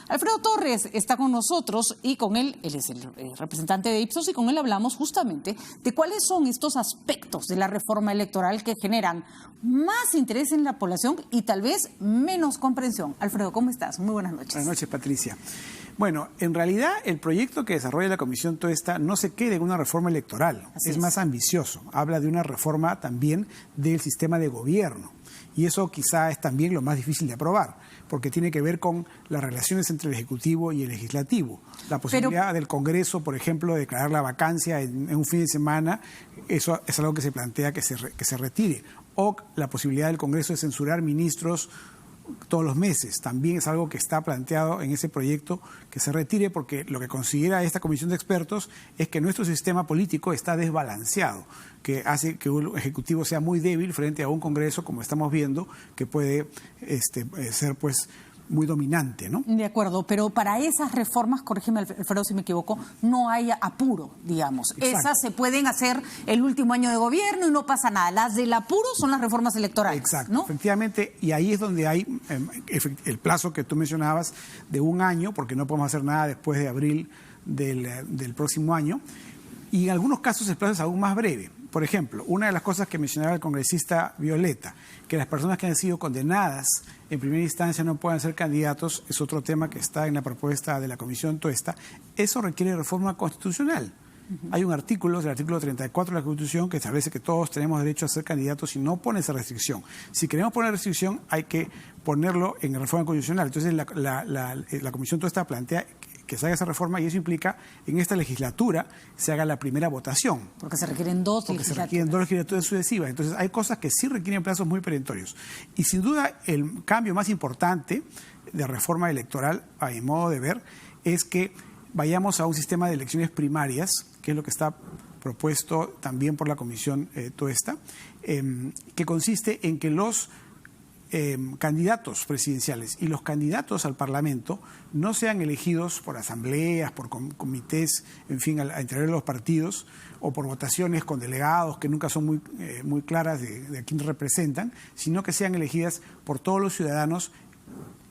Alfredo Torres está con nosotros y con él es el representante de Ipsos, y con él hablamos justamente de cuáles son estos aspectos de la reforma electoral que generan más interés en la población y tal vez menos comprensión. Alfredo, ¿cómo estás? Muy buenas noches. Buenas noches, Patricia. Bueno, en realidad el proyecto que desarrolla la Comisión Tuesta no se queda en una reforma electoral, es más ambicioso. Habla de una reforma también del sistema de gobierno. Y eso quizá es también lo más difícil de aprobar, porque tiene que ver con las relaciones entre el Ejecutivo y el Legislativo. La posibilidad del Congreso, por ejemplo, de declarar la vacancia en un fin de semana, eso es algo que se plantea que se retire. O la posibilidad del Congreso de censurar ministros todos los meses, también es algo que está planteado en ese proyecto que se retire, porque lo que considera esta comisión de expertos es que nuestro sistema político está desbalanceado, que hace que un ejecutivo sea muy débil frente a un Congreso, como estamos viendo, que puede ser pues muy dominante, ¿no? De acuerdo, pero para esas reformas, corrígeme Alfredo si me equivoco, no hay apuro, digamos. Exacto. Esas se pueden hacer el último año de gobierno y no pasa nada. Las del apuro son las reformas electorales. Exacto, ¿no? Efectivamente, y ahí es donde hay el plazo que tú mencionabas de un año, porque no podemos hacer nada después de abril del próximo año, y en algunos casos el plazo es aún más breve. Por ejemplo, una de las cosas que mencionaba el congresista Violeta, que las personas que han sido condenadas en primera instancia no puedan ser candidatos, es otro tema que está en la propuesta de la Comisión Tuesta. Eso requiere reforma constitucional. Hay un artículo, el artículo 34 de la Constitución, que establece que todos tenemos derecho a ser candidatos y no pone esa restricción. Si queremos poner restricción, hay que ponerlo en reforma constitucional. Entonces, la Comisión Tuesta plantea que se haga esa reforma, y eso implica en esta legislatura se haga la primera votación. Porque se requieren dos legislaturas. Se requieren dos legislaturas sucesivas. Entonces hay cosas que sí requieren plazos muy perentorios. Y sin duda el cambio más importante de reforma electoral, a mi modo de ver, es que vayamos a un sistema de elecciones primarias, que es lo que está propuesto también por la Comisión Tuesta, que consiste en que los candidatos presidenciales y los candidatos al Parlamento no sean elegidos por asambleas, por comités, en fin, al interior de los partidos, o por votaciones con delegados que nunca son muy claras de a quién representan, sino que sean elegidas por todos los ciudadanos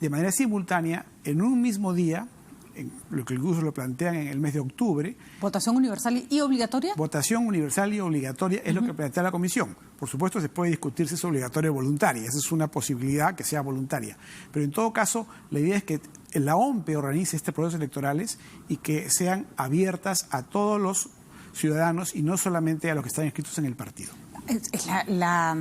de manera simultánea en un mismo día, en lo que incluso lo plantean en el mes de octubre. ¿Votación universal y obligatoria? Votación universal y obligatoria es lo que plantea la Comisión. Por supuesto, se puede discutir si es obligatoria o voluntaria. Esa es una posibilidad que sea voluntaria. Pero en todo caso, la idea es que la OMPE organice estos procesos electorales y que sean abiertas a todos los ciudadanos y no solamente a los que están inscritos en el partido. La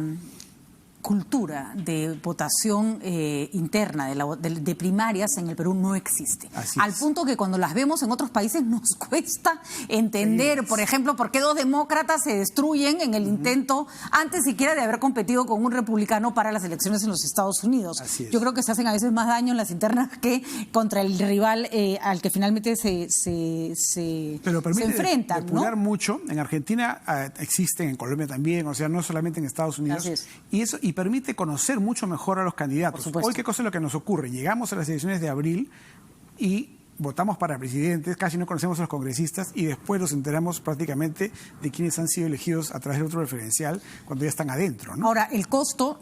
cultura de votación interna de primarias en el Perú no existe. Al punto que cuando las vemos en otros países nos cuesta entender, por ejemplo, por qué dos demócratas se destruyen en el intento, antes siquiera de haber competido con un republicano para las elecciones en los Estados Unidos. Yo creo que se hacen a veces más daño en las internas que contra el rival al que finalmente se enfrentan. Depurar mucho. En Argentina existen, en Colombia también, o sea, no solamente en Estados Unidos. Y permite conocer mucho mejor a los candidatos. Hoy, ¿qué cosa es lo que nos ocurre? Llegamos a las elecciones de abril y votamos para presidentes, casi no conocemos a los congresistas y después nos enteramos prácticamente de quienes han sido elegidos a través del otro referencial cuando ya están adentro, ¿no? Ahora, el costo,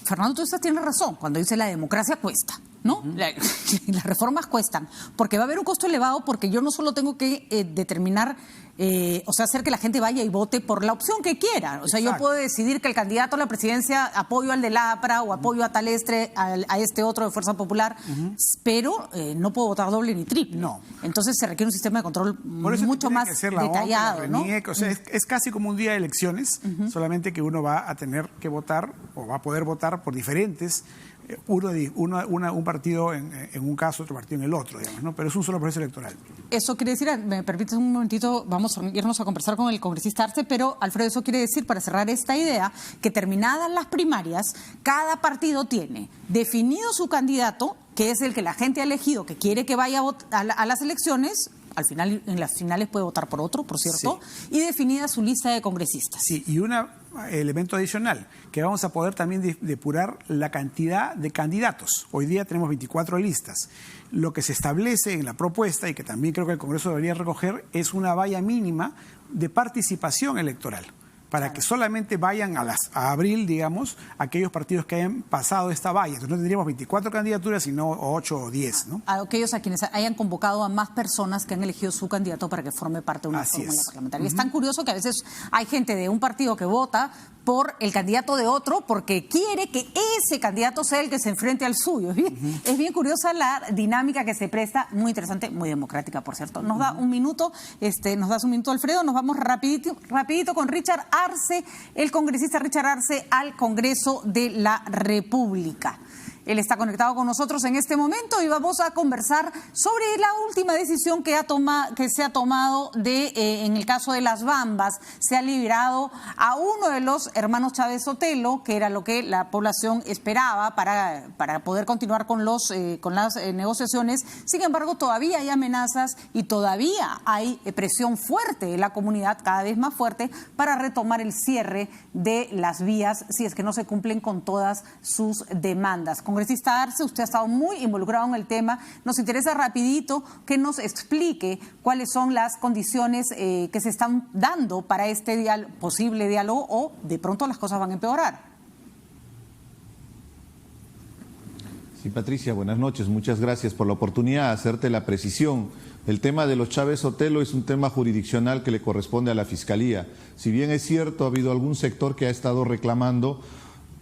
Fernando Tuesta tiene razón cuando dice la democracia cuesta, ¿no? Las reformas cuestan, porque va a haber un costo elevado, porque yo no solo tengo que determinar, hacer que la gente vaya y vote por la opción que quiera. O sea, yo puedo decidir que el candidato a la presidencia apoyo al del APRA o apoyo a Talestre, a este otro de Fuerza Popular, pero no puedo votar doble ni triple. No. Entonces se requiere un sistema de control mucho más detallado, ¿no? O sea, es casi como un día de elecciones, solamente que uno va a tener que votar o va a poder votar por diferentes, un partido en un caso, otro partido en el otro, digamos, ¿no? Pero es un solo proceso electoral. Eso quiere decir, me permites un momentito, vamos a irnos a conversar con el congresista Arce, pero Alfredo, eso quiere decir, para cerrar esta idea, que terminadas las primarias, cada partido tiene definido su candidato, que es el que la gente ha elegido, que quiere que vaya a las elecciones. Al final, en las finales puede votar por otro, por cierto, y definida su lista de congresistas. Sí, y un elemento adicional, que vamos a poder también depurar la cantidad de candidatos. Hoy día tenemos 24 listas. Lo que se establece en la propuesta, y que también creo que el Congreso debería recoger, es una valla mínima de participación electoral. para que solamente vayan a abril, digamos, aquellos partidos que hayan pasado esta valla. Entonces no tendríamos 24 candidaturas, sino 8 o 10, ¿no? Aquellos a quienes hayan convocado a más personas que han elegido su candidato para que forme parte de una fórmula parlamentaria. Es tan curioso que a veces hay gente de un partido que vota por el candidato de otro porque quiere que ese candidato sea el que se enfrente al suyo. Es bien curiosa la dinámica que se presta, muy interesante, muy democrática, por cierto. Nos da un minuto, nos das un minuto, Alfredo, nos vamos rapidito con Richard Arce, el congresista Richard Arce, al Congreso de la República. Él está conectado con nosotros en este momento y vamos a conversar sobre la última decisión que se ha tomado en el caso de las Bambas. Se ha liberado a uno de los hermanos Chávez Sotelo, que era lo que la población esperaba para poder continuar con las negociaciones. Sin embargo, todavía hay amenazas y todavía hay presión fuerte de la comunidad, cada vez más fuerte, para retomar el cierre de las vías si es que no se cumplen con todas sus demandas. Congresista Arce, usted ha estado muy involucrado en el tema. Nos interesa rapidito que nos explique cuáles son las condiciones que se están dando para este posible diálogo o de pronto las cosas van a empeorar. Sí, Patricia, buenas noches. Muchas gracias por la oportunidad de hacerte la precisión. El tema de los Chávez Sotelo es un tema jurisdiccional que le corresponde a la Fiscalía. Si bien es cierto, ha habido algún sector que ha estado reclamando,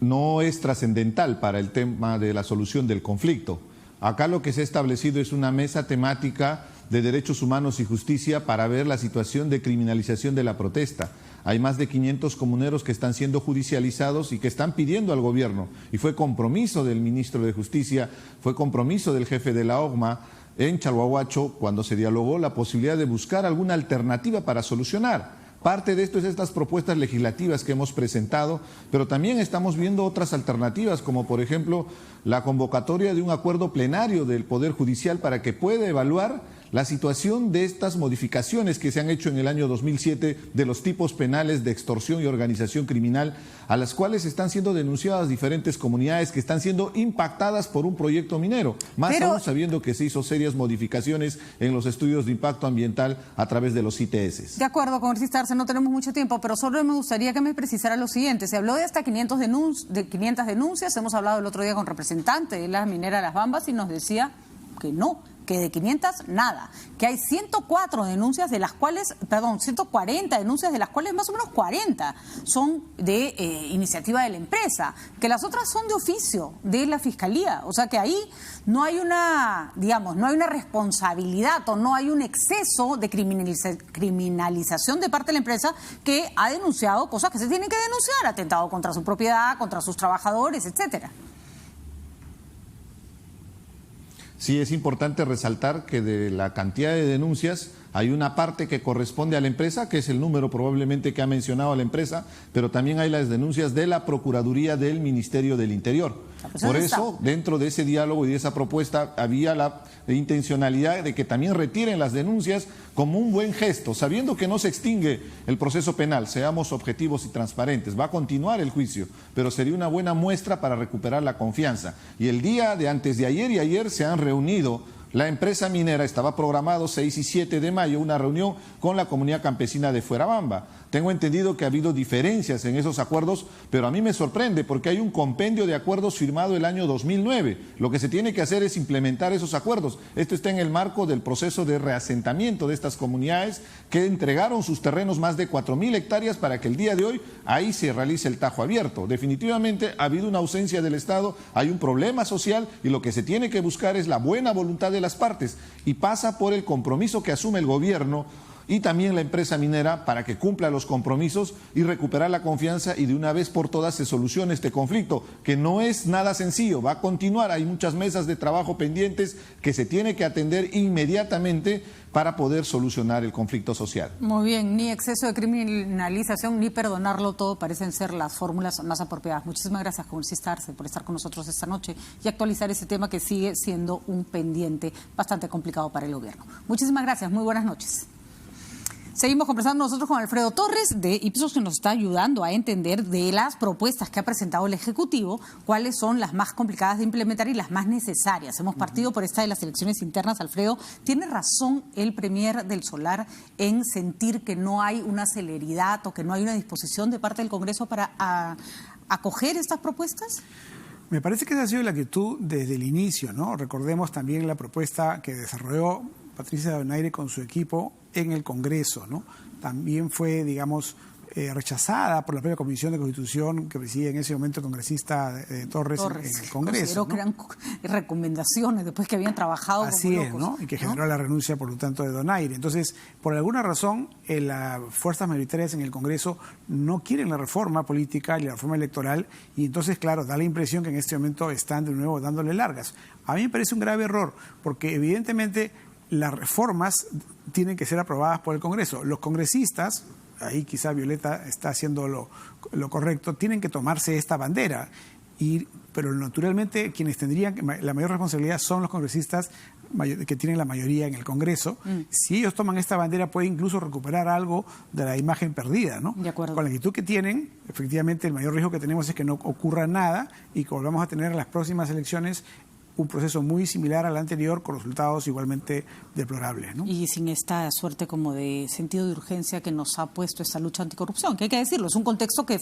no es trascendental para el tema de la solución del conflicto. Acá lo que se ha establecido es una mesa temática de derechos humanos y justicia para ver la situación de criminalización de la protesta. Hay más de 500 comuneros que están siendo judicializados y que están pidiendo al gobierno, y fue compromiso del ministro de Justicia, fue compromiso del jefe de la OGMA en Chalhuahuacho cuando se dialogó la posibilidad de buscar alguna alternativa para solucionar. Parte de esto es estas propuestas legislativas que hemos presentado, pero también estamos viendo otras alternativas, como por ejemplo la convocatoria de un acuerdo plenario del Poder Judicial para que pueda evaluar la situación de estas modificaciones que se han hecho en el año 2007 de los tipos penales de extorsión y organización criminal, a las cuales están siendo denunciadas diferentes comunidades que están siendo impactadas por un proyecto minero, más aún sabiendo que se hizo serias modificaciones en los estudios de impacto ambiental a través de los ITS. De acuerdo, congresista Arce, no tenemos mucho tiempo, pero solo me gustaría que me precisara lo siguiente. Se habló de hasta 500 denuncias, hemos hablado el otro día con representante de la minera Las Bambas y nos decía que no, que de 500 nada, que hay 140 denuncias de las cuales más o menos 40 son de iniciativa de la empresa, que las otras son de oficio de la Fiscalía. O sea que ahí no hay una responsabilidad o no hay un exceso de criminalización de parte de la empresa, que ha denunciado cosas que se tienen que denunciar, atentado contra su propiedad, contra sus trabajadores, etcétera. Sí, es importante resaltar que de la cantidad de denuncias hay una parte que corresponde a la empresa, que es el número probablemente que ha mencionado la empresa, pero también hay las denuncias de la Procuraduría del Ministerio del Interior. Por eso, dentro de ese diálogo y de esa propuesta, había la intencionalidad de que también retiren las denuncias como un buen gesto, sabiendo que no se extingue el proceso penal. Seamos objetivos y transparentes. Va a continuar el juicio, pero sería una buena muestra para recuperar la confianza. Y el día de antes de ayer y ayer se han reunido. La empresa minera, estaba programado 6 y 7 de mayo una reunión con la comunidad campesina de Fuerabamba. Tengo entendido que ha habido diferencias en esos acuerdos, pero a mí me sorprende porque hay un compendio de acuerdos firmado el año 2009. Lo que se tiene que hacer es implementar esos acuerdos. Esto está en el marco del proceso de reasentamiento de estas comunidades que entregaron sus terrenos, más de 4.000 hectáreas, para que el día de hoy ahí se realice el tajo abierto. Definitivamente ha habido una ausencia del Estado, hay un problema social y lo que se tiene que buscar es la buena voluntad de las partes y pasa por el compromiso que asume el gobierno y también la empresa minera para que cumpla los compromisos y recuperar la confianza y de una vez por todas se solucione este conflicto, que no es nada sencillo, va a continuar, hay muchas mesas de trabajo pendientes que se tiene que atender inmediatamente para poder solucionar el conflicto social. Muy bien, ni exceso de criminalización ni perdonarlo todo parecen ser las fórmulas más apropiadas. Muchísimas gracias, congresista Arce, por estar con nosotros esta noche y actualizar ese tema que sigue siendo un pendiente bastante complicado para el gobierno. Muchísimas gracias, muy buenas noches. Seguimos conversando nosotros con Alfredo Torres de Ipsos, que nos está ayudando a entender de las propuestas que ha presentado el Ejecutivo, cuáles son las más complicadas de implementar y las más necesarias. Hemos partido por esta de las elecciones internas. Alfredo, ¿tiene razón el Premier del Solar en sentir que no hay una celeridad o que no hay una disposición de parte del Congreso para acoger estas propuestas? Me parece que esa ha sido la actitud desde el inicio, ¿no? Recordemos también la propuesta que desarrolló Patricia Donaire con su equipo en el Congreso, ¿no? También fue, digamos, rechazada por la propia Comisión de Constitución que presidía en ese momento el congresista Torres en el Congreso, ¿no? Que eran recomendaciones después que habían trabajado así es, ¿no? Y que generó la renuncia, por lo tanto, de Donaire. Entonces, por alguna razón, las fuerzas mayoritarias en el Congreso no quieren la reforma política y la reforma electoral, y entonces, claro, da la impresión que en este momento están de nuevo dándole largas. A mí me parece un grave error, porque evidentemente las reformas tienen que ser aprobadas por el Congreso. Los congresistas, ahí quizá Violeta está haciendo lo correcto, tienen que tomarse esta bandera. Pero naturalmente quienes tendrían la mayor responsabilidad son los congresistas que tienen la mayoría en el Congreso. Si ellos toman esta bandera, puede incluso recuperar algo de la imagen perdida, ¿no? De acuerdo. Con la actitud que tienen, efectivamente el mayor riesgo que tenemos es que no ocurra nada y que volvamos a tener en las próximas elecciones un proceso muy similar al anterior con resultados igualmente deplorables, ¿no? Y sin esta suerte como de sentido de urgencia que nos ha puesto esta lucha anticorrupción, que hay que decirlo, es un contexto que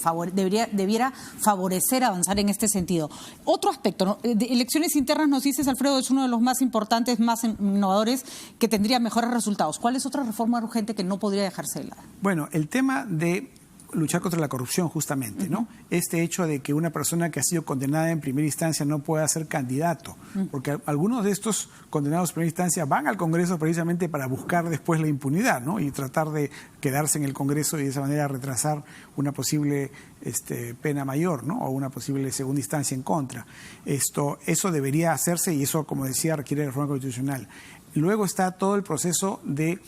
debiera favorecer avanzar en este sentido. Otro aspecto, ¿no? De elecciones internas, nos dices, Alfredo, es uno de los más importantes, más innovadores, que tendría mejores resultados. ¿Cuál es otra reforma urgente que no podría dejarse de lado? Bueno, el tema de luchar contra la corrupción, justamente, ¿no? Este hecho de que una persona que ha sido condenada en primera instancia no pueda ser candidato, porque algunos de estos condenados en primera instancia van al Congreso precisamente para buscar después la impunidad, ¿no? Y tratar de quedarse en el Congreso y de esa manera retrasar una posible pena mayor, ¿no? O una posible segunda instancia en contra. Eso debería hacerse y eso, como decía, requiere reforma constitucional. Luego está todo el proceso de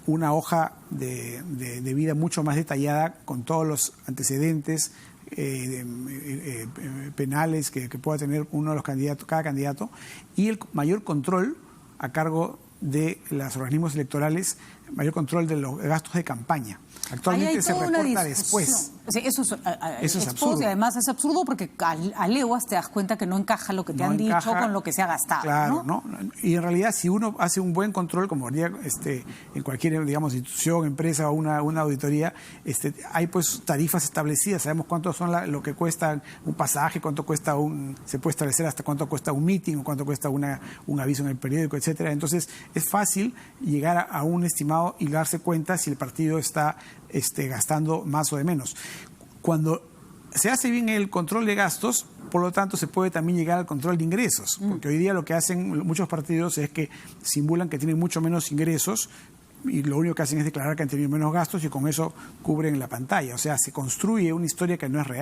una hoja de vida mucho más detallada con todos los antecedentes penales que pueda tener uno de los candidatos, cada candidato, y el mayor control a cargo de los organismos electorales, mayor control de los gastos de campaña. Actualmente se reporta después. Sí, eso es absurdo. Y además es absurdo porque a leguas te das cuenta que no encaja lo que te han dicho con lo que se ha gastado. Claro, ¿no? Y en realidad, si uno hace un buen control, como haría en cualquier, digamos, institución, empresa o una auditoría, hay pues tarifas establecidas. Sabemos cuánto son lo que cuesta un pasaje, cuánto cuesta se puede establecer hasta cuánto cuesta un meeting o cuánto cuesta un aviso en el periódico, etcétera. Entonces, es fácil llegar a un estimado y darse cuenta si el partido está gastando más o de menos. Cuando se hace bien el control de gastos, por lo tanto, se puede también llegar al control de ingresos, porque hoy día lo que hacen muchos partidos es que simulan que tienen mucho menos ingresos y lo único que hacen es declarar que han tenido menos gastos y con eso cubren la pantalla. O sea, se construye una historia que no es real.